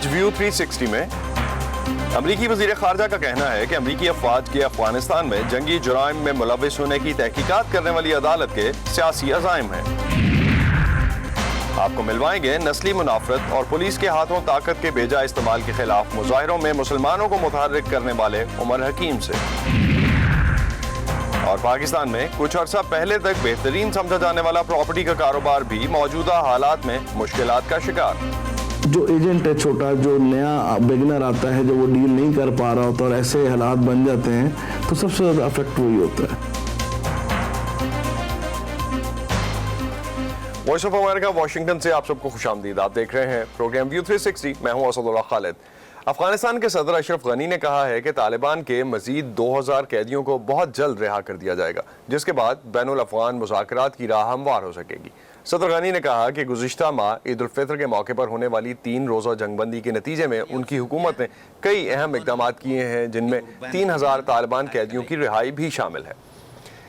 آج ویو 360 میں امریکی وزیر خارجہ کا کہنا ہے کہ امریکی افواج کے افغانستان میں جنگی جرائم میں ملوث ہونے کی تحقیقات کرنے والی عدالت کے سیاسی عزائم ہیں۔ آپ کو ملوائیں گے نسلی منافرت اور پولیس کے ہاتھوں طاقت کے بیجا استعمال کے خلاف مظاہروں میں مسلمانوں کو متحرک کرنے والے عمر حکیم سے۔ اور پاکستان میں کچھ عرصہ پہلے تک بہترین سمجھا جانے والا پراپرٹی کا کاروبار بھی موجودہ حالات میں مشکلات کا شکار۔ جو ایجنٹ ہے چھوٹا، جو نیا بگنر آتا ہے، جو وہ ڈیل نہیں کر پا رہا ہوتا اور ایسے حالات بن جاتے ہیں تو سب سے زیادہ افیکٹ وہی ہوتا ہے۔ وائس آف امریکہ واشنگٹن سے آپ سب کو خوش آمدید۔ آپ دیکھ رہے ہیں پروگرام ویو 360۔ میں ہوں اسد اللہ خالد۔ افغانستان کے صدر اشرف غنی نے کہا ہے کہ طالبان کے مزید 2000 قیدیوں کو بہت جلد رہا کر دیا جائے گا، جس کے بعد بین الافغان مذاکرات کی راہ ہموار ہو سکے گی۔ صدر غنی نے کہا کہ گزشتہ ماہ عید الفطر کے موقع پر ہونے والی 3 روزہ جنگ بندی کے نتیجے میں ان کی حکومت نے کئی اہم اقدامات کیے ہیں، جن میں 3000 طالبان قیدیوں کی رہائی بھی شامل ہے۔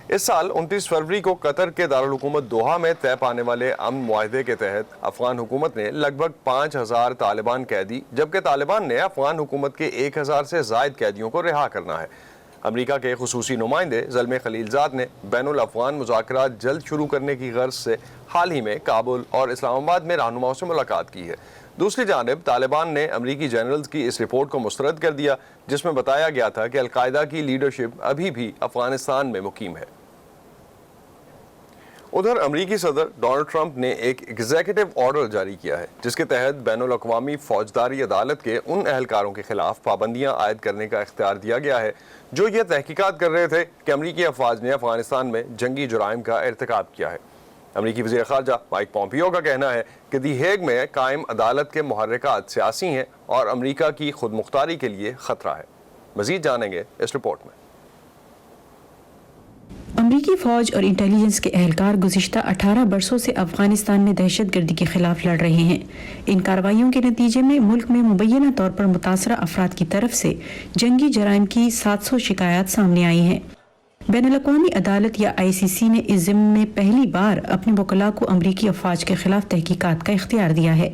اس سال 29 فروری کو قطر کے دارالحکومت دوحہ میں طے پانے والے امن معاہدے کے تحت افغان حکومت نے لگ بھگ 5000 طالبان قیدی، جبکہ طالبان نے افغان حکومت کے 1000 سے زائد قیدیوں کو رہا کرنا ہے۔ امریکہ کے خصوصی نمائندے زلمے خلیلزاد نے بین الافغان مذاکرات جلد شروع کرنے کی غرض سے حال ہی میں کابل اور اسلام آباد میں رہنماؤں سے ملاقات کی ہے۔ دوسری جانب طالبان نے امریکی جنرلز کی اس رپورٹ کو مسترد کر دیا، جس میں بتایا گیا تھا کہ القاعدہ کی لیڈرشپ ابھی بھی افغانستان میں مقیم ہے۔ ادھر امریکی صدر ڈونلڈ ٹرمپ نے ایک ایگزیکٹو آرڈر جاری کیا ہے، جس کے تحت بین الاقوامی فوجداری عدالت کے ان اہلکاروں کے خلاف پابندیاں عائد کرنے کا اختیار دیا گیا ہے جو یہ تحقیقات کر رہے تھے کہ امریکی افواج نے افغانستان میں جنگی جرائم کا ارتکاب کیا ہے۔ امریکی وزیر خارجہ مائک پومپیو کا کہنا ہے کہ دی ہیگ میں قائم عدالت کے محرکات سیاسی ہیں اور امریکہ کی خود مختاری کے لیے خطرہ ہے۔ مزید جانیں گے اس رپورٹ میں۔ امریکی فوج اور انٹیلیجنس کے اہلکار گزشتہ 18 برسوں سے افغانستان میں دہشت گردی کے خلاف لڑ رہے ہیں۔ ان کارروائیوں کے نتیجے میں ملک میں مبینہ طور پر متاثرہ افراد کی طرف سے جنگی جرائم کی 700 شکایات سامنے آئی ہیں۔ بین الاقوامی عدالت یا ICC نے اس ضمن میں پہلی بار اپنے وکلاء کو امریکی افواج کے خلاف تحقیقات کا اختیار دیا ہے۔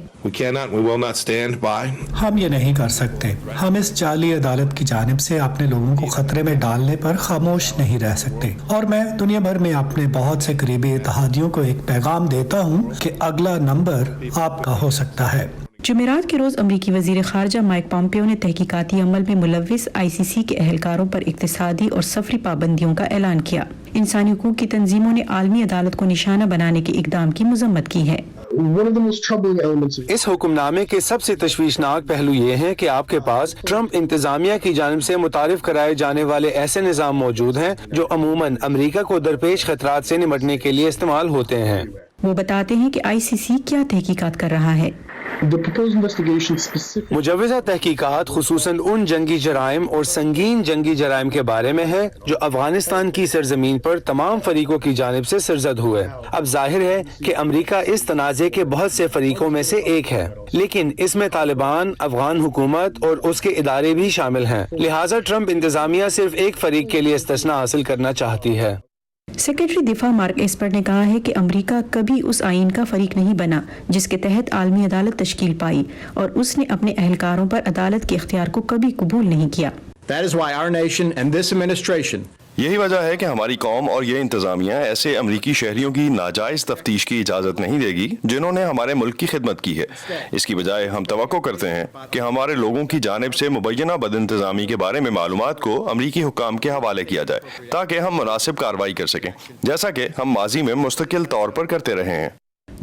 ہم یہ نہیں کر سکتے۔ ہم اس جعلی عدالت کی جانب سے اپنے لوگوں کو خطرے میں ڈالنے پر خاموش نہیں رہ سکتے، اور میں دنیا بھر میں اپنے بہت سے قریبی اتحادیوں کو ایک پیغام دیتا ہوں کہ اگلا نمبر آپ کا ہو سکتا ہے۔ جمعرات کے روز امریکی وزیر خارجہ مائک پومپیو نے تحقیقاتی عمل میں ملوث ICC کے اہلکاروں پر اقتصادی اور سفری پابندیوں کا اعلان کیا۔ انسانی حقوق کی تنظیموں نے عالمی عدالت کو نشانہ بنانے کے اقدام کی مذمت کی ہے۔ اس حکم نامے کے سب سے تشویشناک پہلو یہ ہے کہ آپ کے پاس ٹرمپ انتظامیہ کی جانب سے متعارف کرائے جانے والے ایسے نظام موجود ہیں جو عموماً امریکہ کو درپیش خطرات سے نمٹنے کے لیے استعمال ہوتے ہیں۔ وہ بتاتے ہیں کہ ICC کیا تحقیقات کر رہا ہے۔ مجوزہ تحقیقات خصوصاً ان جنگی جرائم اور سنگین جنگی جرائم کے بارے میں ہے جو افغانستان کی سرزمین پر تمام فریقوں کی جانب سے سرزد ہوئے۔ اب ظاہر ہے کہ امریکہ اس تنازع کے بہت سے فریقوں میں سے ایک ہے، لیکن اس میں طالبان، افغان حکومت اور اس کے ادارے بھی شامل ہیں، لہٰذا ٹرمپ انتظامیہ صرف ایک فریق کے لیے استثناء حاصل کرنا چاہتی ہے۔ سیکرٹری دفاع مارک ایسپر نے کہا ہے کہ امریکہ کبھی اس آئین کا فریق نہیں بنا جس کے تحت عالمی عدالت تشکیل پائی، اور اس نے اپنے اہلکاروں پر عدالت کے اختیار کو کبھی قبول نہیں کیا۔ یہی وجہ ہے کہ ہماری قوم اور یہ انتظامیہ ایسے امریکی شہریوں کی ناجائز تفتیش کی اجازت نہیں دے گی جنہوں نے ہمارے ملک کی خدمت کی ہے۔ اس کی بجائے ہم توقع کرتے ہیں کہ ہمارے لوگوں کی جانب سے مبینہ بد انتظامی کے بارے میں معلومات کو امریکی حکام کے حوالے کیا جائے تاکہ ہم مناسب کارروائی کر سکیں، جیسا کہ ہم ماضی میں مستقل طور پر کرتے رہے ہیں۔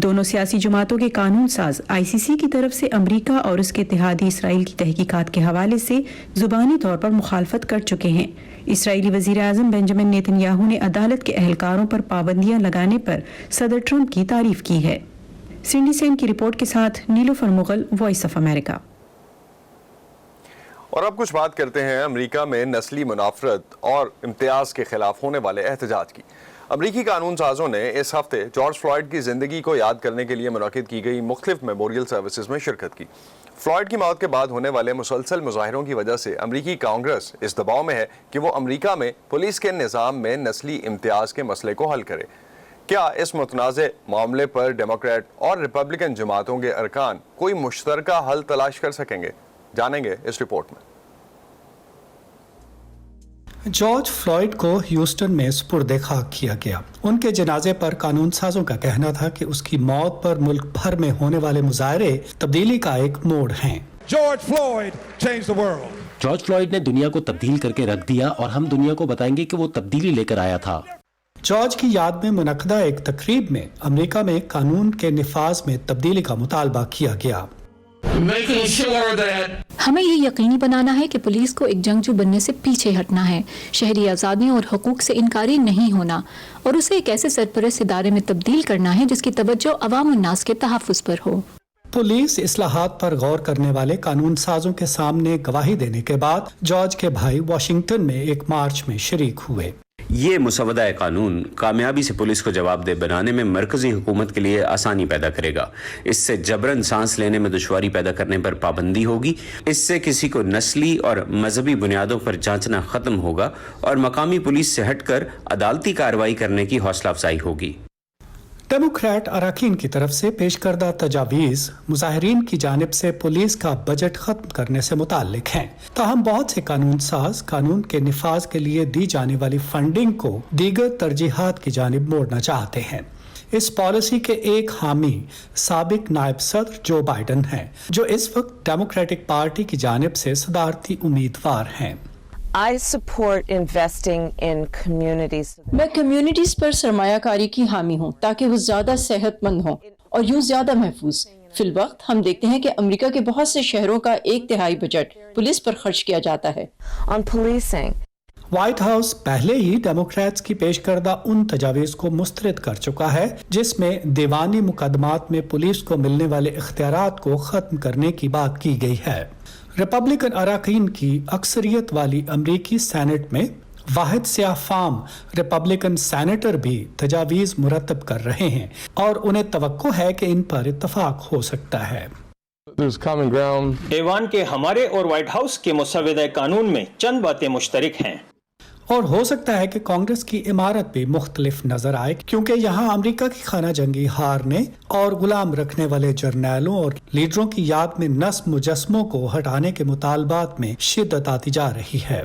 دونوں سیاسی جماعتوں کے قانون ساز ICC کی طرف سے امریکہ اور اس کے اتحادی اسرائیل کی تحقیقات کے حوالے سے زبانی طور پر مخالفت کر چکے ہیں۔ اسرائیلی وزیر اعظم بنجامن نیتن یاہو نے عدالت کے اہلکاروں پر پابندیاں لگانے پر صدر ٹرمپ کی تعریف کی ہے۔ سنڈی سین کی رپورٹ کے ساتھ نیلوفر مغل، وائس آف امریکہ۔ اور اب کچھ بات کرتے ہیں امریکہ میں نسلی منافرت اور امتیاز کے خلاف ہونے والے احتجاج کی۔ امریکی قانون سازوں نے اس ہفتے جارج فلائیڈ کی زندگی کو یاد کرنے کے لیے منعقد کی گئی مختلف میموریل سروسز میں شرکت کی۔ فلائیڈ کی موت کے بعد ہونے والے مسلسل مظاہروں کی وجہ سے امریکی کانگریس اس دباؤ میں ہے کہ وہ امریکہ میں پولیس کے نظام میں نسلی امتیاز کے مسئلے کو حل کرے۔ کیا اس متنازع معاملے پر ڈیموکریٹ اور ریپبلکن جماعتوں کے ارکان کوئی مشترکہ حل تلاش کر سکیں گے؟ جانیں گے اس رپورٹ میں۔ جارج فلوئڈ کو ہیوسٹن میں سپرد خاک کیا گیا۔ ان کے جنازے پر قانون سازوں کا کہنا تھا کہ اس کی موت پر ملک بھر میں ہونے والے مظاہرے تبدیلی کا ایک موڑ ہیں۔ جارج فلوئڈ نے دنیا کو تبدیل کر کے رکھ دیا اور ہم دنیا کو بتائیں گے کہ وہ تبدیلی لے کر آیا تھا۔ جارج کی یاد میں منعقدہ ایک تقریب میں امریکہ میں قانون کے نفاذ میں تبدیلی کا مطالبہ کیا گیا۔ ہمیں یہ یقینی بنانا ہے کہ پولیس کو ایک جنگجو بننے سے پیچھے ہٹنا ہے، شہری آزادیوں اور حقوق سے انکاری نہیں ہونا، اور اسے ایک ایسے سرپرست ادارے میں تبدیل کرنا ہے جس کی توجہ عوام الناس کے تحفظ پر ہو۔ پولیس اصلاحات پر غور کرنے والے قانون سازوں کے سامنے گواہی دینے کے بعد جارج کے بھائی واشنگٹن میں ایک مارچ میں شریک ہوئے۔ یہ مسودہ قانون کامیابی سے پولیس کو جواب دہ بنانے میں مرکزی حکومت کے لیے آسانی پیدا کرے گا۔ اس سے جبراً سانس لینے میں دشواری پیدا کرنے پر پابندی ہوگی، اس سے کسی کو نسلی اور مذہبی بنیادوں پر جانچنا ختم ہوگا اور مقامی پولیس سے ہٹ کر عدالتی کارروائی کرنے کی حوصلہ افزائی ہوگی۔ ڈیموکریٹ اراکین کی طرف سے پیش کردہ تجاویز مظاہرین کی جانب سے پولیس کا بجٹ ختم کرنے سے متعلق ہیں، تاہم بہت سے قانون ساز قانون کے نفاذ کے لیے دی جانے والی فنڈنگ کو دیگر ترجیحات کی جانب موڑنا چاہتے ہیں۔ اس پالیسی کے ایک حامی سابق نائب صدر جو بائیڈن ہیں، جو اس وقت ڈیموکریٹک پارٹی کی جانب سے صدارتی امیدوار ہیں۔ I support investing in communities. میں کمیونٹیز پر سرمایہ کاری کی حامی ہوں تاکہ وہ زیادہ صحت مند ہوں اور یوں زیادہ محفوظ۔ فی الوقت ہم دیکھتے ہیں کہ امریکہ کے بہت سے شہروں کا 1/3 بجٹ پولیس پر خرچ کیا جاتا ہے۔ On policing. وائٹ ہاؤس پہلے ہی ڈیموکریٹس کی پیش کردہ ان تجاویز کو مسترد کر چکا ہے جس میں دیوانی مقدمات میں پولیس کو ملنے والے اختیارات کو ختم کرنے کی بات کی گئی ہے۔ ریپبلکن اراکین کی اکثریت والی امریکی سینٹ میں واحد سیاہ فام ریپبلکن سینیٹر بھی تجاویز مرتب کر رہے ہیں اور انہیں توقع ہے کہ ان پر اتفاق ہو سکتا ہے۔ ایوان کے ہمارے اور وائٹ ہاؤس کے مسودہ قانون میں چند باتیں مشترک ہیں، اور ہو سکتا ہے کہ کانگریس کی عمارت بھی مختلف نظر آئے، کیونکہ یہاں امریکہ کی خانہ جنگی ہارنے اور غلام رکھنے والے جرنیلوں اور لیڈروں کی یاد میں نصب مجسموں کو ہٹانے کے مطالبات میں شدت آتی جا رہی ہے۔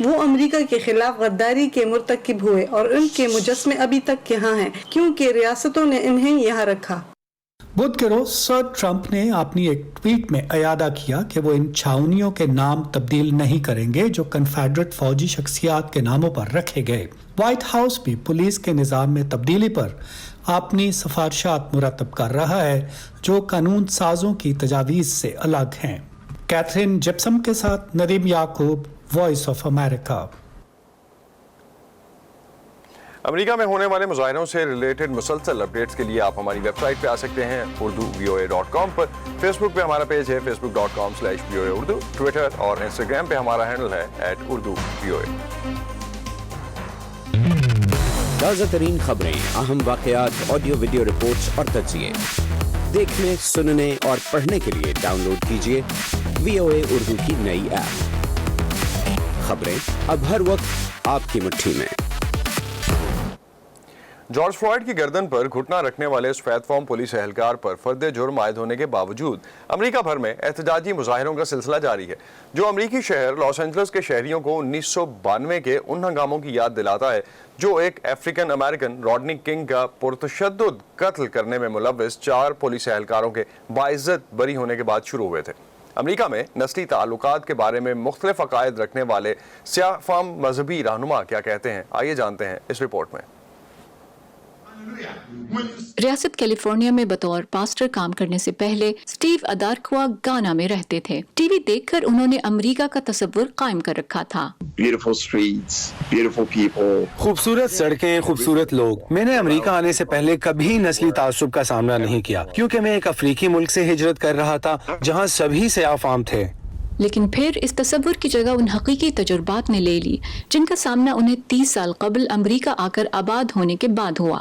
وہ امریکہ کے خلاف غداری کے مرتکب ہوئے اور ان کے مجسمے ابھی تک یہاں ہیں کیونکہ ریاستوں نے انہیں یہاں رکھا۔ بدھ کے روز سر ٹرمپ نے اپنی ایک ٹویٹ میں اعادہ کیا کہ وہ ان چھاونیوں کے نام تبدیل نہیں کریں گے جو کنفیڈریٹ فوجی شخصیات کے ناموں پر رکھے گئے۔ وائٹ ہاؤس بھی پولیس کے نظام میں تبدیلی پر اپنی سفارشات مرتب کر رہا ہے جو قانون سازوں کی تجاویز سے الگ ہیں۔ کیتھرین جپسم کے ساتھ ندیم یعقوب، وائس آف امریکہ۔ امریکہ میں ہونے والے مظاہروں سے ریلیٹڈ مسلسل اپڈیٹس کے لیے آپ ہماری ویب سائٹ پہ آ سکتے ہیں urdu.voa.com پر، فیس بک پہ ہمارا پیج ہے facebook.com/VOA اردو، ٹویٹر اور انسٹاگرام پہ ہمارا ہینڈل ہے @urduvoa۔ تازہ ترین خبریں، اہم واقعات، آڈیو ویڈیو رپورٹس اور تجزیے دیکھنے، سننے اور پڑھنے کے لیے ڈاؤن لوڈ کیجیے VOA اردو کی نئی ایپ۔ خبریں اب ہر وقت آپ کی مٹھی میں۔ جارج فلوئڈ کی گردن پر گھٹنا رکھنے والے سفید فام پولیس اہلکار پر فرد جرم عائد ہونے کے باوجود امریکہ بھر میں احتجاجی مظاہروں کا سلسلہ جاری ہے، جو امریکی شہر لاس اینجلس کے شہریوں کو 1992 کے ان ہنگاموں کی یاد دلاتا ہے جو ایک افریقن امریکن راڈنی کنگ کا پرتشدد قتل کرنے میں ملوث 4 پولیس اہلکاروں کے باعزت بری ہونے کے بعد شروع ہوئے تھے۔ امریکہ میں نسلی تعلقات کے بارے میں مختلف عقائد رکھنے والے سیاہ فام مذہبی رہنما کیا کہتے ہیں، آئیے جانتے ہیں اس رپورٹ میں۔ ریاست کیلیفورنیا میں بطور پاسٹر کام کرنے سے پہلے سٹیو ادارکوا گانا میں رہتے تھے۔ ٹی وی دیکھ کر انہوں نے امریکہ کا تصور قائم کر رکھا تھا۔ خوبصورت سڑکیں، خوبصورت لوگ۔ میں نے امریکہ آنے سے پہلے کبھی نسلی تعصب کا سامنا نہیں کیا، کیونکہ میں ایک افریقی ملک سے ہجرت کر رہا تھا جہاں سبھی سیاہ فام تھے۔ لیکن پھر اس تصور کی جگہ ان حقیقی تجربات نے لے لی جن کا سامنا انہیں 30 سال قبل امریکہ آ کر آباد ہونے کے بعد ہوا۔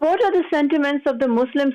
What are the sentiments of the Muslims?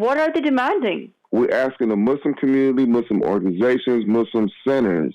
What are they demanding? We're asking the Muslim community, Muslim organizations, Muslim centers.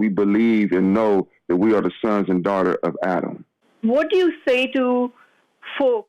We believe and know that we are the sons and daughter of Adam. What do you say to folks?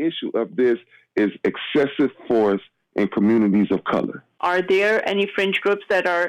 Issue of this is excessive force in communities of color. Are there any fringe groups that are?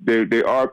There are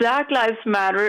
Black Lives Matter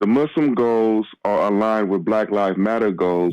The Muslim goals are aligned with Black Lives Matter goals.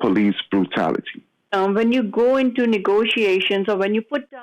police brutality. When you go into negotiations or when you put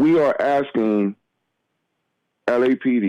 We are asking LAPD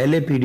LAPD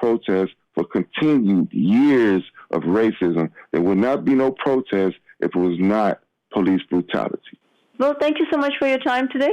protest for continued years of racism. There will not be no protest if it was not police brutality. Well, thank you so much for your time today.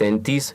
33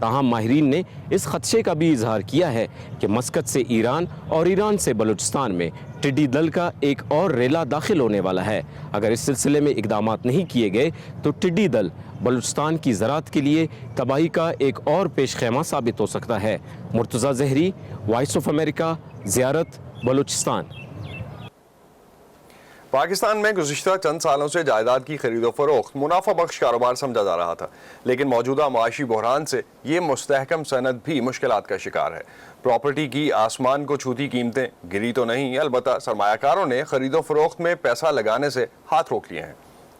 تاہم ماہرین نے اس خدشے کا بھی اظہار کیا ہے کہ Muscat سے ایران اور ایران سے بلوچستان میں ٹڈی دل کا ایک اور ریلا داخل ہونے والا ہے۔ اگر اس سلسلے میں اقدامات نہیں کیے گئے تو ٹڈی دل بلوچستان کی زراعت کے لیے تباہی کا ایک اور پیش خیمہ ثابت ہو سکتا ہے۔ مرتضی زہری، وائس آف امریکہ، زیارت، بلوچستان۔ پاکستان میں گزشتہ چند سالوں سے جائیداد کی خرید و فروخت منافع بخش کاروبار سمجھا جا رہا تھا، لیکن موجودہ معاشی بحران سے یہ مستحکم صنعت بھی مشکلات کا شکار ہے۔ پراپرٹی کی آسمان کو چھوتی قیمتیں گری تو نہیں، البتہ سرمایہ کاروں نے خرید و فروخت میں پیسہ لگانے سے ہاتھ روک لیے ہیں۔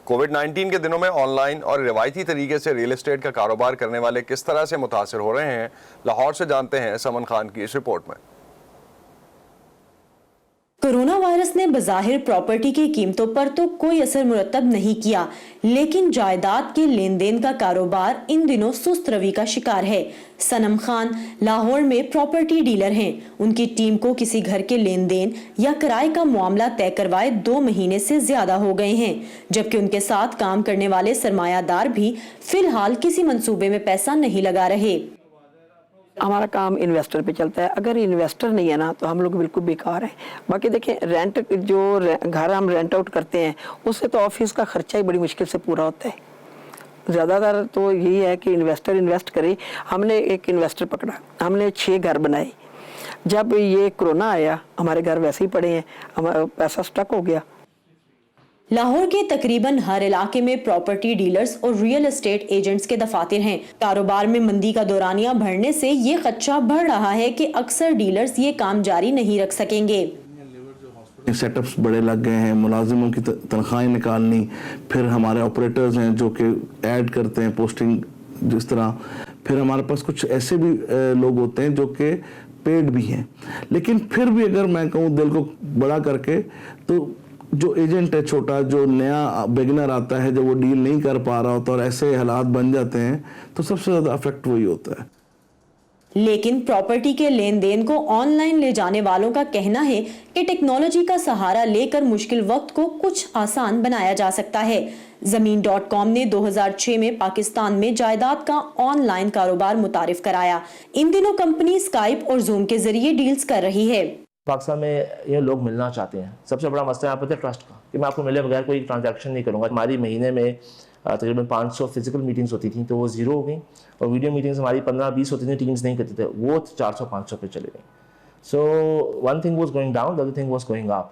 کووڈ-19 کے دنوں میں آن لائن اور روایتی طریقے سے ریل اسٹیٹ کا کاروبار کرنے والے کس طرح سے متاثر ہو رہے ہیں، لاہور سے جانتے ہیں سمن خان کی اس رپورٹ میں۔ کورونا وائرس نے بظاہر پراپرٹی کی قیمتوں پر تو کوئی اثر مرتب نہیں کیا، لیکن جائیداد کے لین دین کا کاروبار ان دنوں سست روی کا شکار ہے۔ سنم خان لاہور میں پراپرٹی ڈیلر ہیں۔ ان کی ٹیم کو کسی گھر کے لین دین یا کرائے کا معاملہ طے کروائے 2 مہینے سے زیادہ ہو گئے ہیں، جبکہ ان کے ساتھ کام کرنے والے سرمایہ دار بھی فی الحال کسی منصوبے میں پیسہ نہیں لگا رہے۔ ہمارا کام انویسٹر پہ چلتا ہے، اگر انویسٹر نہیں ہے نا تو ہم لوگ بالکل بیکار ہیں۔ باقی دیکھیں رینٹ جو گھر ہم رینٹ آؤٹ کرتے ہیں اس سے تو آفس کا خرچہ ہی بڑی مشکل سے پورا ہوتا ہے۔ زیادہ تر تو یہی ہے کہ انویسٹر انویسٹ کرے۔ ہم نے ایک انویسٹر پکڑا، ہم نے 6 گھر بنائے۔ جب یہ کورونا آیا ہمارے گھر ویسے ہی پڑے ہیں، ہمارا پیسہ سٹک ہو گیا۔ لاہور کے تقریباً ہر علاقے میں پراپرٹی ڈیلرز اور ریل اسٹیٹ ایجنٹس کے دفاتر ہیں۔ کاروبار میں مندی کا دورانیہ بڑھنے سے یہ خدشہ بڑھ رہا ہے کہ اکثر ڈیلرز یہ کام جاری نہیں رکھ سکیں گے۔ سیٹ اپس بڑے لگ گئے ہیں، ملازموں کی تنخواہیں نکالنی، پھر ہمارے آپریٹرز ہیں جو کہ ایڈ کرتے ہیں پوسٹنگ جس طرح، پھر ہمارے پاس کچھ ایسے بھی لوگ ہوتے ہیں جو کہ پیڈ بھی ہیں۔ لیکن پھر بھی اگر میں کہوں دل کو بڑا کر کے تو جو ایجنٹ ہے چھوٹا، جو نیا بگنر آتا ہے، جب وہ ڈیل نہیں کر پا رہا ہوتا اور ایسے حالات بن جاتے ہیں تو سب سے زیادہ افیکٹ وہی ہوتا ہے۔ لیکن پراپرٹی کے لین دین کو آن لائن لے جانے والوں کا کہنا ہے کہ ٹیکنالوجی کا سہارا لے کر مشکل وقت کو کچھ آسان بنایا جا سکتا ہے۔ زمین.com نے 2006 میں پاکستان میں جائیداد کا آن لائن کاروبار متعارف کرایا۔ ان دنوں کمپنی اسکائپ اور زوم کے ذریعے ڈیلز کر رہی ہے۔ پاکستان میں یہ لوگ ملنا چاہتے ہیں، سب سے بڑا مسئلہ یہاں پہ ٹرسٹ کا، کہ میں آپ کو ملے بغیر کوئی ٹرانزیکشن نہیں کروں گا۔ ہماری مہینے میں تقریباً 500 فزیکل میٹنگز ہوتی تھیں تو وہ 0 ہو گئیں، اور ویڈیو میٹنگز ہماری 15-20 ہوتی تھیں، ٹیمز نہیں کرتے تھے، وہ 400-500 پہ چلے گئیں۔ So one thing was going down, the other thing was going up,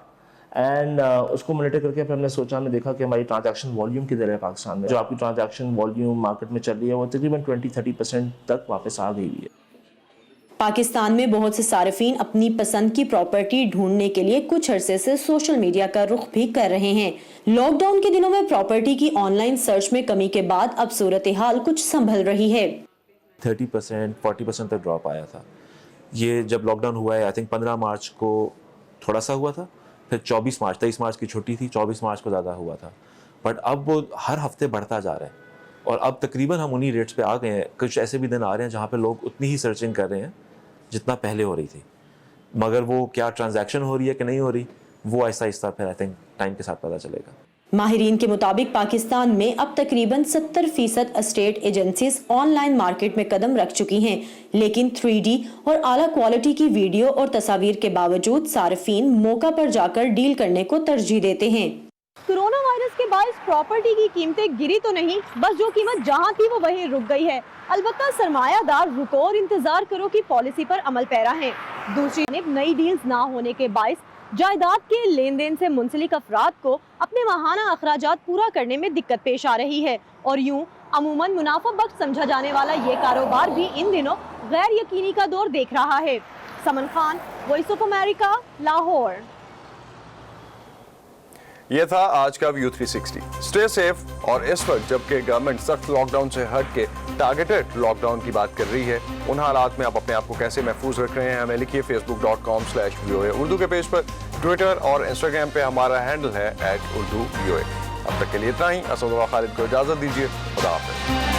and اس کو مانیٹر کر کے پھر ہم نے سوچا، ہم نے دیکھا کہ ہماری ٹرانزیکشن والیوم کدھر ہے پاکستان میں۔ جو آپ کی ٹرانزیکشن والیوم مارکیٹ میں چل رہی ہے وہ تقریباً 20-30% تک واپس آ گئی ہے۔ پاکستان میں بہت سے صارفین اپنی پسند کی پراپرٹی ڈھونڈنے کے لیے کچھ عرصے سے سوشل میڈیا کا رخ بھی کر رہے ہیں۔ لاک ڈاؤن کے دنوں میں پراپرٹی کی آن لائن سرچ میں کمی کے بعد اب صورتحال کچھ سنبھل رہی ہے۔ 30%-40% تک ڈراپ آیا تھا۔ یہ جب لاک ڈاؤن ہوا ہے آئی تھنک 15 مارچ کو تھوڑا سا ہوا تھا، پھر 23 مارچ کی چھٹی تھی، 24 مارچ کو زیادہ ہوا تھا، بٹ اب وہ ہر ہفتے بڑھتا جا رہا ہے، اور اب تقریباً ہم انہی ریٹس پہ آ گئے ہیں۔ کچھ ایسے بھی دن آ رہے ہیں جہاں پہ لوگ اتنی ہی سرچنگ کر رہے ہیں جتنا پہلے ہو رہی تھی، مگر وہ کیا ٹرانزیکشن ہو رہی ہے کہ نہیں ہو رہی وہ آہستہ آہستہ پھر آئی تھنک ٹائم کے ساتھ پتہ چلے گا۔ ماہرین کے مطابق پاکستان میں اب تقریباً 70% state agencies on line market میں قدم رکھ چکی ہیں، لیکن 3D اور اعلیٰ کوالٹی کی ویڈیو اور تصاویر کے باوجود صارفین موقع پر جا کر ڈیل کرنے کو ترجیح دیتے ہیں۔ کورونا وائرس کے باعث پراپرٹی کی قیمتیں گری تو نہیں، بس جو قیمت جہاں تھی وہ وہیں رک گئی ہے۔ البتہ سرمایہ دار رکو اور انتظار کرو کی پالیسی پر عمل پیرا ہیں۔ دوسری جانب نئی ڈیلز نہ ہونے کے باعث جائیداد کے لین دین سے منسلک افراد کو اپنے ماہانہ اخراجات پورا کرنے میں دقت پیش آ رہی ہے، اور یوں عموماً منافع بخش سمجھا جانے والا یہ کاروبار بھی ان دنوں غیر یقینی کا دور دیکھ رہا ہے۔ Saman Khan, voice of America, Lahore. یہ تھا آج کا ویو 360۔ اسٹے سیف، اور اس وقت جبکہ گورنمنٹ سخت لاک ڈاؤن سے ہٹ کے ٹارگیٹڈ لاک ڈاؤن کی بات کر رہی ہے، ان حالات میں آپ اپنے آپ کو کیسے محفوظ رکھ رہے ہیں ہمیں لکھیے facebook.com/VOA اردو کے پیج پر، ٹویٹر اور انسٹاگرام پہ ہمارا ہینڈل ہے @urduvoa۔ اب تک کے لیے اتنا ہی، اسد اللہ خالد کو اجازت دیجیے، خدا حافظ۔